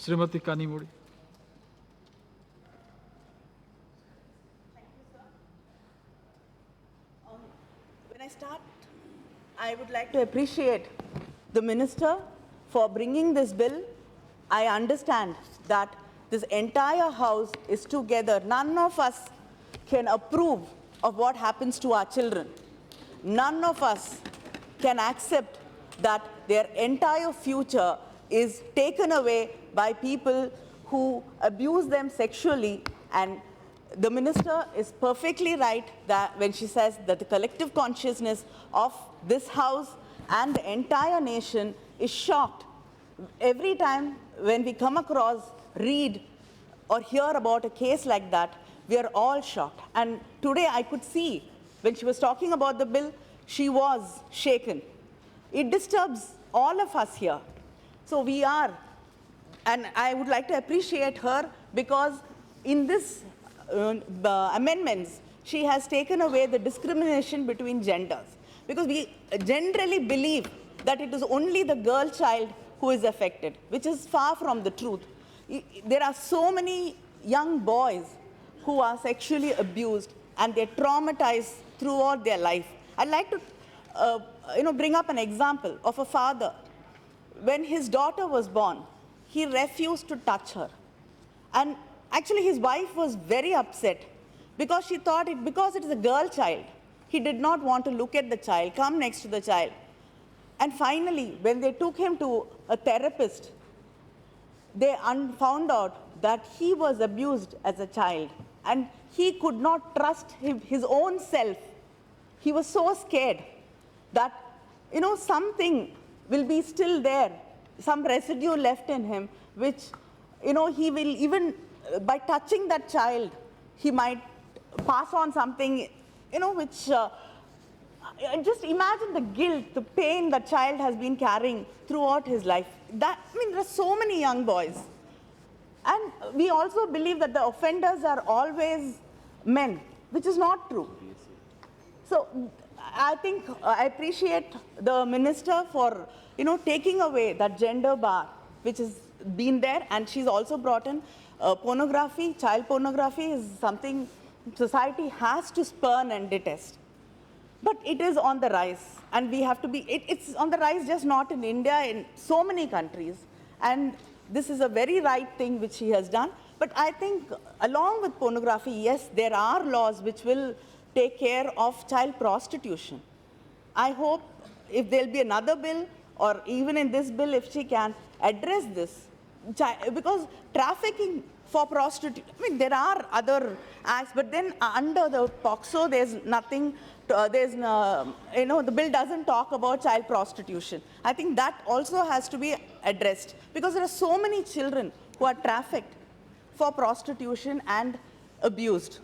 Srimati Kanimozhi. When I start, I would like to appreciate the Minister for bringing this bill. I understand that this entire House is together. None of us can approve of what happens to our children. None of us can accept that their entire future is taken away by people who abuse them sexually. And the Minister is perfectly right that when she says that the collective consciousness of this House and the entire nation is shocked. Every time when we come across, read, or hear about a case like that, we are all shocked. And today I could see, when she was talking about the bill, she was shaken. It disturbs all of us here. So we are, and I would like to appreciate her because in this amendments, she has taken away the discrimination between genders. Because we generally believe that it is only the girl child who is affected, which is far from the truth. There are so many young boys who are sexually abused and they're traumatized throughout their life. I'd like to bring up an example of a father. When his daughter was born, he refused to touch her. And actually his wife was very upset because she thought because it is a girl child, he did not want to look at the child, come next to the child. And finally, when they took him to a therapist, they found out that he was abused as a child and he could not trust his own self. He was so scared that, something will be still there, some residue left in him, which, he will even, by touching that child, he might pass on something, which, just imagine the guilt, the pain that child has been carrying throughout his life. There are so many young boys. And we also believe that the offenders are always men, which is not true. So I think I appreciate the Minister for, taking away that gender bar, which has been there, and she's also brought in pornography. Child pornography is something society has to spurn and detest. But it is on the rise, and we have to be, it's on the rise just not in India, in so many countries. And this is a very right thing which she has done. But I think along with pornography, yes, there are laws which will take care of child prostitution. I hope if there'll be another bill, or even in this bill, if she can address this, because trafficking for prostitution, there are other acts, but then under the POCSO, there's nothing, the bill doesn't talk about child prostitution. I think that also has to be addressed because there are so many children who are trafficked for prostitution and abused.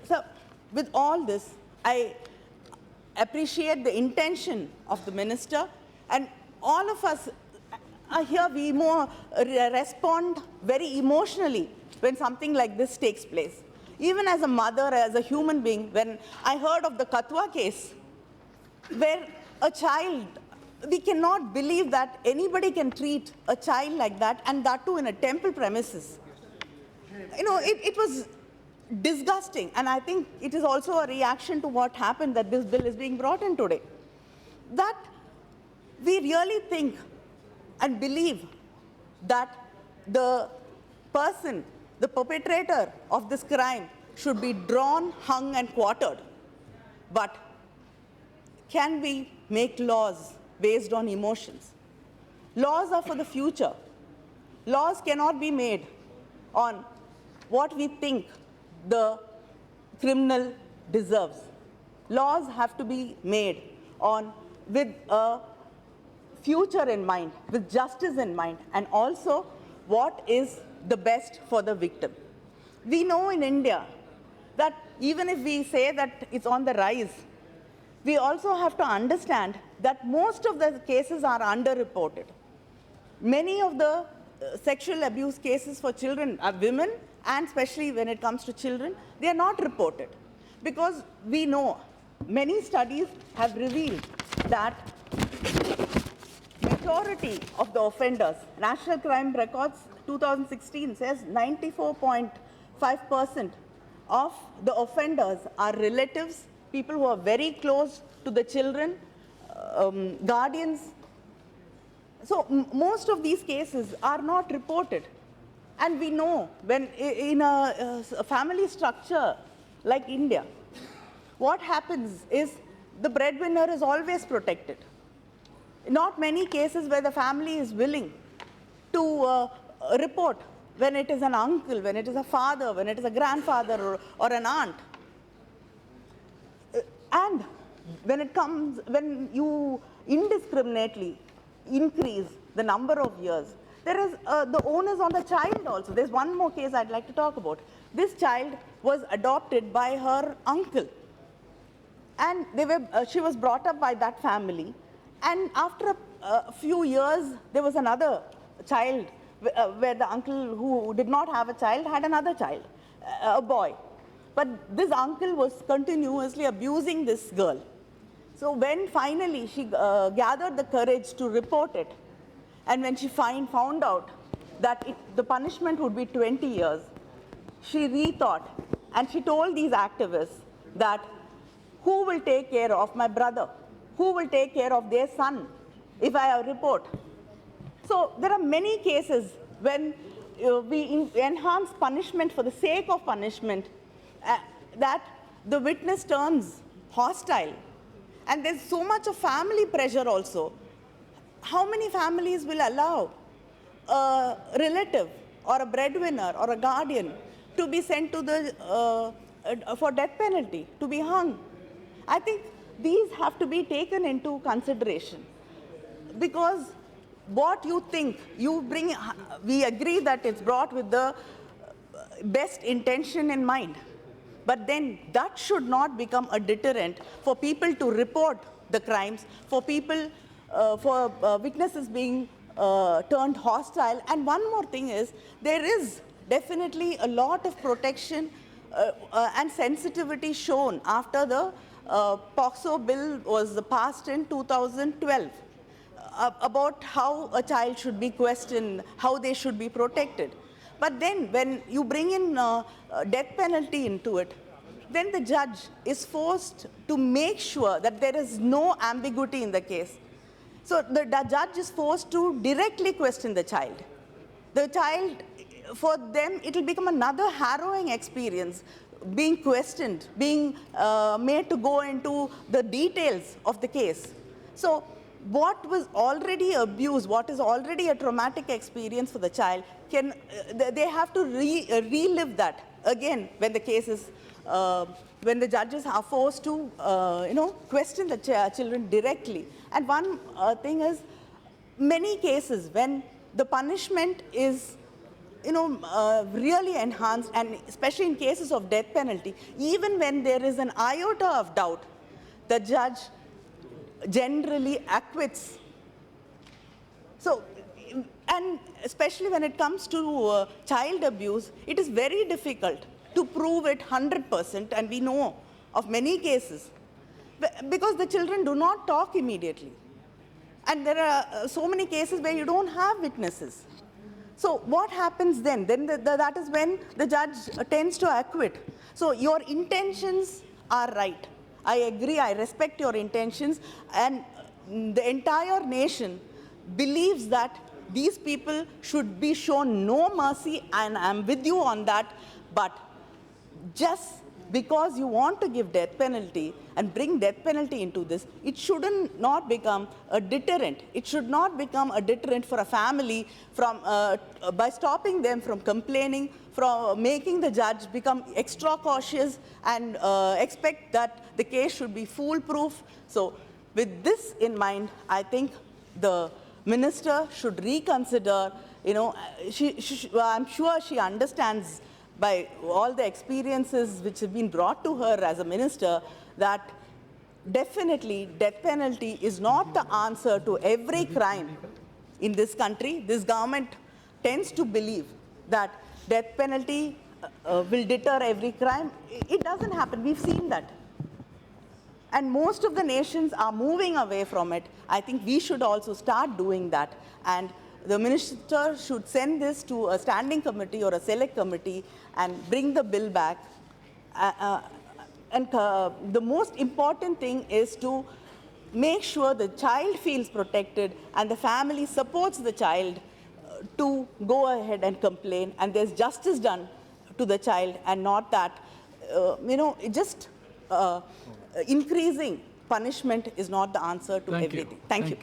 So with all this, I appreciate the intention of the Minister, and all of us here, we respond very emotionally when something like this takes place. Even as a mother, as a human being, when I heard of the Kathua case, where a child, we cannot believe that anybody can treat a child like that, and that too in a temple premises. It was disgusting, and I think it is also a reaction to what happened that this bill is being brought in today. That we really think and believe that the person, the perpetrator of this crime should be drawn, hung, and quartered. But can we make laws based on emotions? Laws are for the future. Laws cannot be made on what we think the criminal deserves. Laws have to be made with a future in mind, with justice in mind, and also what is the best for the victim. We know in India that even if we say that it's on the rise, we also have to understand that most of the cases are underreported. Many of the sexual abuse cases for children are women, and especially when it comes to children, they are not reported. Because we know, many studies have revealed that majority of the offenders, National Crime Records 2016 says 94.5% of the offenders are relatives, people who are very close to the children, guardians. So most of these cases are not reported. And we know when in a family structure like India, what happens is the breadwinner is always protected. Not many cases where the family is willing to report when it is an uncle, when it is a father, when it is a grandfather or an aunt. And when you indiscriminately increase the number of years, there is the onus on the child also. There's one more case I'd like to talk about. This child was adopted by her uncle. And she was brought up by that family. And after a few years, there was another child where the uncle who did not have a child had another child, a boy. But this uncle was continuously abusing this girl. So when finally she gathered the courage to report it, and when she found out that the punishment would be 20 years, she rethought, and she told these activists that who will take care of my brother? Who will take care of their son if I report? So there are many cases when we enhance punishment for the sake of punishment, that the witness turns hostile. And there's so much of family pressure also. How many families will allow a relative or a breadwinner or a guardian to be sent to the for death penalty, to be hung? I think these have to be taken into consideration, because what you think you bring, we agree that it's brought with the best intention in mind, but then that should not become a deterrent for people to report the crimes, for people, for witnesses being turned hostile. And one more thing is, there is definitely a lot of protection and sensitivity shown after the POCSO bill was passed in 2012 about how a child should be questioned, how they should be protected. But then when you bring in death penalty into it, then the judge is forced to make sure that there is no ambiguity in the case. So the judge is forced to directly question the child. The child, for them, it will become another harrowing experience, being questioned, being made to go into the details of the case. So what was already abuse, what is already a traumatic experience for the child, they have to relive that again when the case is, when the judges are forced to question the children directly. And one thing is, many cases when the punishment is really enhanced, and especially in cases of death penalty, even when there is an iota of doubt, the judge generally acquits. So, and especially when it comes to child abuse, it is very difficult to prove it 100%, and we know of many cases, because the children do not talk immediately. And there are so many cases where you don't have witnesses. So what happens then? Then that is when the judge tends to acquit. So your intentions are right. I agree, I respect your intentions, and the entire nation believes that these people should be shown no mercy, and I'm with you on that. But just because you want to give death penalty and bring death penalty into this, it shouldn't not become a deterrent. It should not become a deterrent for a family from by stopping them from complaining, from making the judge become extra cautious and expect that the case should be foolproof. So with this in mind, I think the minister should reconsider. I'm sure she understands by all the experiences which have been brought to her as a minister, that definitely death penalty is not the answer to every crime in this country. This government tends to believe that death penalty will deter every crime. It doesn't happen. We've seen that. And most of the nations are moving away from it. I think we should also start doing that. And the minister should send this to a standing committee or a select committee and bring the bill back. The most important thing is to make sure the child feels protected and the family supports the child to go ahead and complain, and there's justice done to the child, and not that, just increasing punishment is not the answer to everything. Thank you.